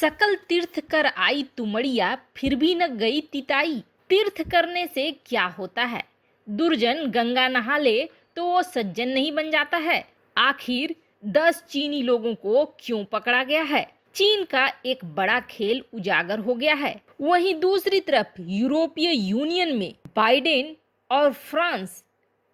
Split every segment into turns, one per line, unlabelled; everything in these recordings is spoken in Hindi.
सकल तीर्थ कर आई तुमड़िया फिर भी न गई तिताई। तीर्थ करने से क्या होता है? दुर्जन गंगा नहा ले तो वो सज्जन नहीं बन जाता है। आखिर 10 चीनी लोगों को क्यों पकड़ा गया है? चीन का एक बड़ा खेल उजागर हो गया है। वहीं दूसरी तरफ यूरोपीय यूनियन में बाइडेन और फ्रांस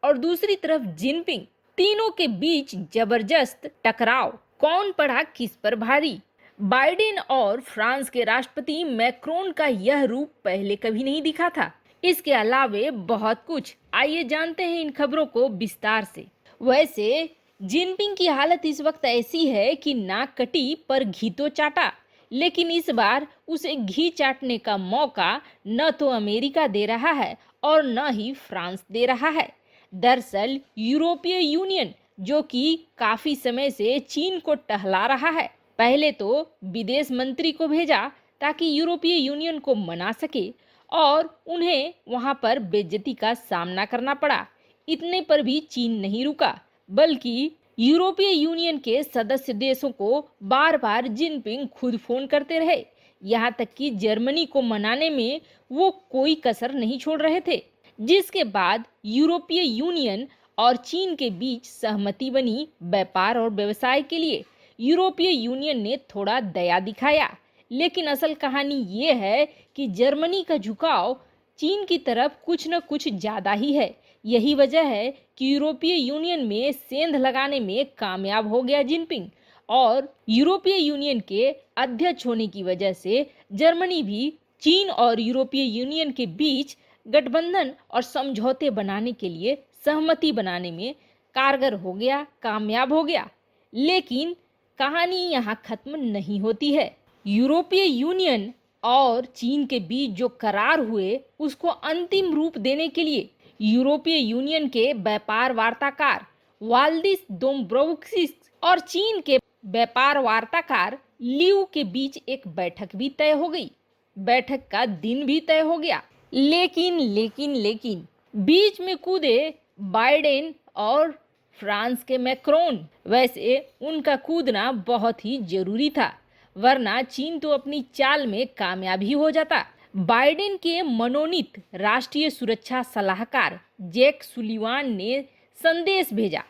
और दूसरी तरफ जिनपिंग, तीनों के बीच जबरदस्त टकराव। कौन पड़ा किस पर भारी? बाइडेन और फ्रांस के राष्ट्रपति मैक्रोन का यह रूप पहले कभी नहीं दिखा था। इसके अलावे बहुत कुछ। आइए जानते हैं इन खबरों को विस्तार से। वैसे जिनपिंग की हालत इस वक्त ऐसी है कि नाक कटी पर घी तो चाटा, लेकिन इस बार उसे घी चाटने का मौका न तो अमेरिका दे रहा है और न ही फ्रांस दे रहा है। दरअसल यूरोपीय यूनियन, जो कि काफी समय से चीन को टहला रहा है, पहले तो विदेश मंत्री को भेजा ताकि यूरोपीय यूनियन को मना सके और उन्हें वहां पर बेइज्जती का सामना करना पड़ा। इतने पर भी चीन नहीं रुका, बल्कि यूरोपीय यूनियन के सदस्य देशों को बार बार जिनपिंग खुद फोन करते रहे। यहाँ तक कि जर्मनी को मनाने में वो कोई कसर नहीं छोड़ रहे थे, जिसके बाद यूरोपीय यूनियन और चीन के बीच सहमति बनी। व्यापार और व्यवसाय के लिए यूरोपीय यूनियन ने थोड़ा दया दिखाया, लेकिन असल कहानी ये है कि जर्मनी का झुकाव चीन की तरफ कुछ न कुछ ज्यादा ही है। यही वजह है कि यूरोपीय यूनियन में सेंध लगाने में कामयाब हो गया जिनपिंग, और यूरोपीय यूनियन के अध्यक्ष होने की वजह से जर्मनी भी चीन और यूरोपीय यूनियन के बीच गठबंधन और समझौते बनाने के लिए सहमति बनाने में कारगर हो गया, कामयाब हो गया। लेकिन कहानी यहाँ खत्म नहीं होती है। यूरोपीय यूनियन और चीन के बीच जो करार हुए उसको अंतिम रूप देने के लिए यूरोपीय यूनियन के व्यापार वार्ताकार वाल्डिस डोम्ब्रोवस्किस और चीन के व्यापार वार्ताकार लियू के बीच एक बैठक भी तय हो गई। बैठक का दिन भी तय हो गया, लेकिन बीच में कूदे बाइडेन और फ्रांस के मैक्रोन। वैसे उनका कूदना बहुत ही जरूरी था, वरना चीन तो अपनी चाल में कामयाब ही हो जाता। बाइडेन के मनोनीत राष्ट्रीय सुरक्षा सलाहकार जैक सुलिवान ने संदेश भेजा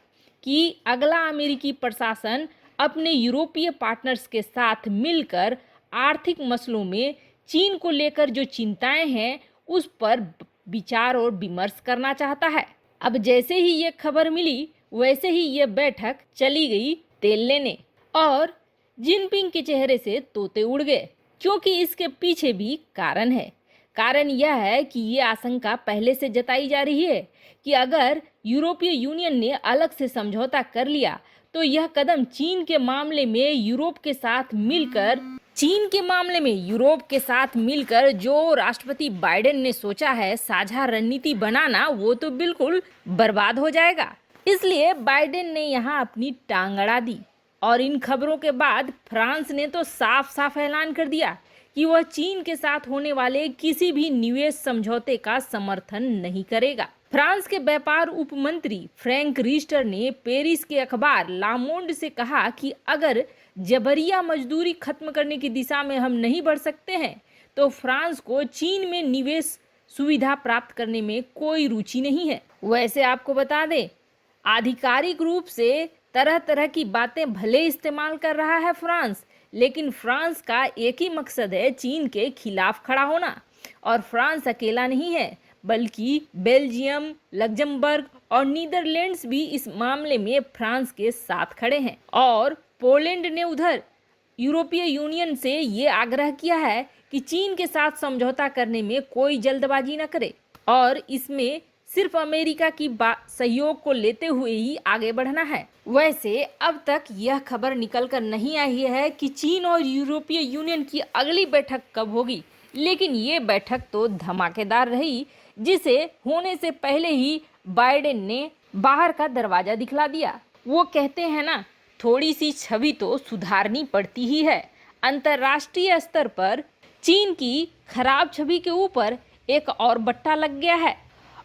कि अगला अमेरिकी प्रशासन अपने यूरोपीय पार्टनर्स के साथ मिलकर आर्थिक मसलों में चीन को लेकर जो चिंताएं हैं उस पर विचार और विमर्श करना चाहता है। अब जैसे ही ये खबर मिली वैसे ही ये बैठक चली गई तेल लेने, और जिनपिंग के चेहरे से तोते उड़ गए, क्योंकि इसके पीछे भी कारण है। कारण यह है कि ये आशंका पहले से जताई जा रही है कि अगर यूरोपीय यूनियन ने अलग से समझौता कर लिया तो यह कदम चीन के मामले में यूरोप के साथ मिलकर जो राष्ट्रपति बाइडेन ने सोचा है साझा रणनीति बनाना, वो तो बिल्कुल बर्बाद हो जाएगा। इसलिए बाइडेन ने यहाँ अपनी टांग अड़ा दी, और इन खबरों के बाद फ्रांस ने तो साफ साफ ऐलान कर दिया कि वह चीन के साथ होने वाले किसी भी निवेश समझौते का समर्थन नहीं करेगा। फ्रांस के व्यापार उपमंत्री फ्रैंक रिस्टर ने पेरिस के अखबार लामोंड से कहा कि अगर जबरिया मजदूरी खत्म करने की दिशा में हम नहीं बढ़ सकते हैं तो फ्रांस को चीन में निवेश सुविधा प्राप्त करने में कोई रुचि नहीं है। वैसे आपको बता दें, आधिकारिक रूप से तरह तरह की बातें भले इस्तेमाल कर रहा है फ्रांस, लेकिन फ्रांस का एक ही मकसद है चीन के खिलाफ खड़ा होना। और फ्रांस अकेला नहीं है, बल्कि बेल्जियम, लग्जमबर्ग और नीदरलैंड्स भी इस मामले में फ्रांस के साथ खड़े हैं। और पोलैंड ने उधर यूरोपीय यूनियन से ये आग्रह किया है कि चीन के साथ समझौता करने में कोई जल्दबाजी न करे और इसमें सिर्फ अमेरिका की सहयोग को लेते हुए ही आगे बढ़ना है। वैसे अब तक यह खबर निकल कर नहीं आई है कि चीन और यूरोपीय यूनियन की अगली बैठक कब होगी, लेकिन ये बैठक तो धमाकेदार रही, जिसे होने से पहले ही बाइडेन ने बाहर का दरवाजा दिखला दिया। वो कहते हैं ना, थोड़ी सी छवि तो सुधारनी पड़ती ही है। अंतर्राष्ट्रीय स्तर पर चीन की खराब छवि के ऊपर एक और बट्टा लग गया है,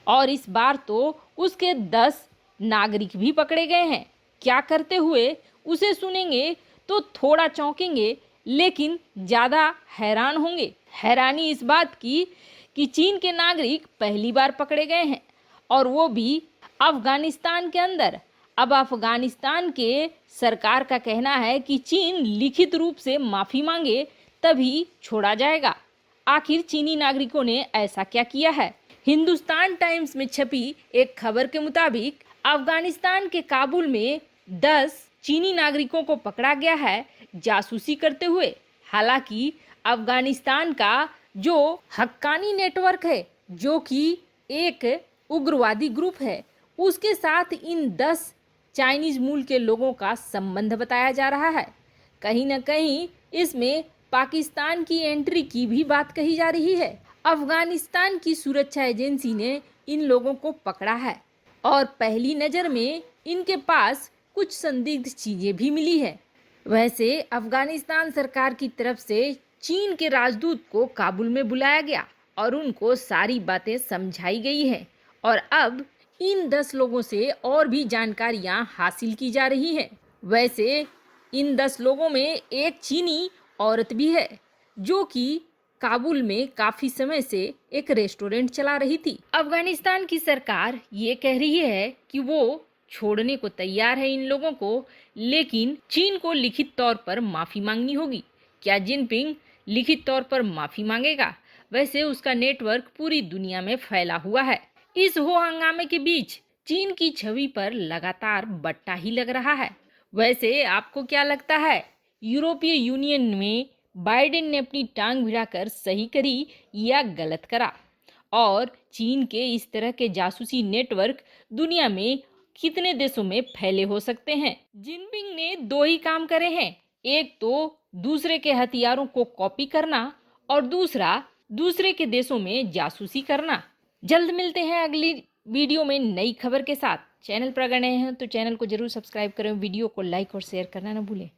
और इस बार तो उसके 10 नागरिक भी पकड़े गए हैं। क्या करते हुए उसे सुनेंगे तो थोड़ा चौंकेंगे, लेकिन ज़्यादा हैरान होंगे। हैरानी इस बात की कि चीन के नागरिक पहली बार पकड़े गए हैं, और वो भी अफगानिस्तान के अंदर। अब अफगानिस्तान के सरकार का कहना है कि चीन लिखित रूप से माफ़ी मांगे तभी छोड़ा जाएगा। आखिर चीनी नागरिकों ने ऐसा क्या किया है? हिंदुस्तान टाइम्स में छपी एक खबर के मुताबिक अफगानिस्तान के काबुल में 10 चीनी नागरिकों को पकड़ा गया है जासूसी करते हुए। हालांकि अफगानिस्तान का जो हक्कानी नेटवर्क है, जो कि एक उग्रवादी ग्रुप है, उसके साथ इन 10 चाइनीज मूल के लोगों का संबंध बताया जा रहा है। कहीं न कहीं इसमें पाकिस्तान की एंट्री की भी बात कही जा रही है। अफगानिस्तान की सुरक्षा एजेंसी ने इन लोगों को पकड़ा है और पहली नज़र में इनके पास कुछ संदिग्ध चीज़ें भी मिली है। वैसे अफगानिस्तान सरकार की तरफ से चीन के राजदूत को काबुल में बुलाया गया और उनको सारी बातें समझाई गई है, और अब इन 10 लोगों से और भी जानकारियां हासिल की जा रही हैं। वैसे इन 10 लोगों में एक चीनी औरत भी है, जो कि काबुल में काफी समय से एक रेस्टोरेंट चला रही थी। अफगानिस्तान की सरकार ये कह रही है कि वो छोड़ने को तैयार है इन लोगों को, लेकिन चीन को लिखित तौर पर माफी मांगनी होगी। क्या जिनपिंग लिखित तौर पर माफी मांगेगा? वैसे उसका नेटवर्क पूरी दुनिया में फैला हुआ है। इस हो हंगामे के बीच चीन की छवि पर लगातार बट्टा ही लग रहा है। वैसे आपको क्या लगता है, यूरोपीय यूनियन में बाइडेन ने अपनी टांग भिड़ाकर सही करी या गलत करा? और चीन के इस तरह के जासूसी नेटवर्क दुनिया में कितने देशों में फैले हो सकते हैं? जिनपिंग ने 2 ही काम करे हैं, एक तो दूसरे के हथियारों को कॉपी करना और दूसरा दूसरे के देशों में जासूसी करना। जल्द मिलते हैं अगली वीडियो में नई खबर के साथ। चैनल पर अगर नए हैं तो चैनल को जरूर सब्सक्राइब करें, वीडियो को लाइक और शेयर करना न भूलें।